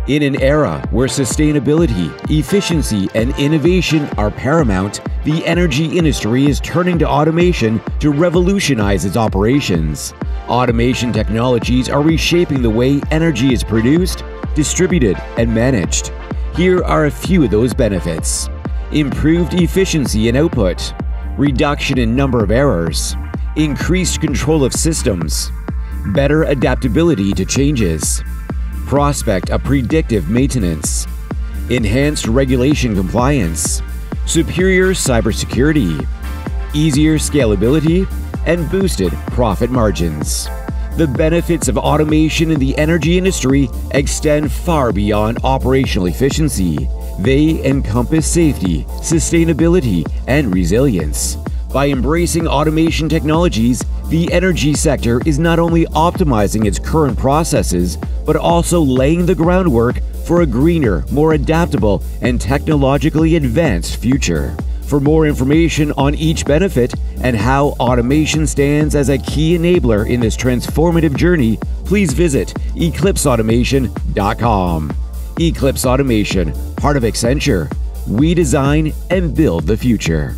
In an era where sustainability, efficiency, and innovation are paramount, the energy industry is turning to automation to revolutionize its operations. Automation technologies are reshaping the way energy is produced, distributed, and managed. Here are a few of those benefits: improved efficiency and output, reduction in number of errors, increased control of systems, better adaptability to changes, prospect of predictive maintenance, enhanced regulation compliance, superior cybersecurity, easier scalability, and boosted profit margins. The benefits of automation in the energy industry extend far beyond operational efficiency. They encompass safety, sustainability, and resilience. By embracing automation technologies, the energy sector is not only optimizing its current processes, but also laying the groundwork for a greener, more adaptable, and technologically advanced future. For more information on each benefit and how automation stands as a key enabler in this transformative journey, please visit eclipseautomation.com. Eclipse Automation, part of Accenture. We design and build the future.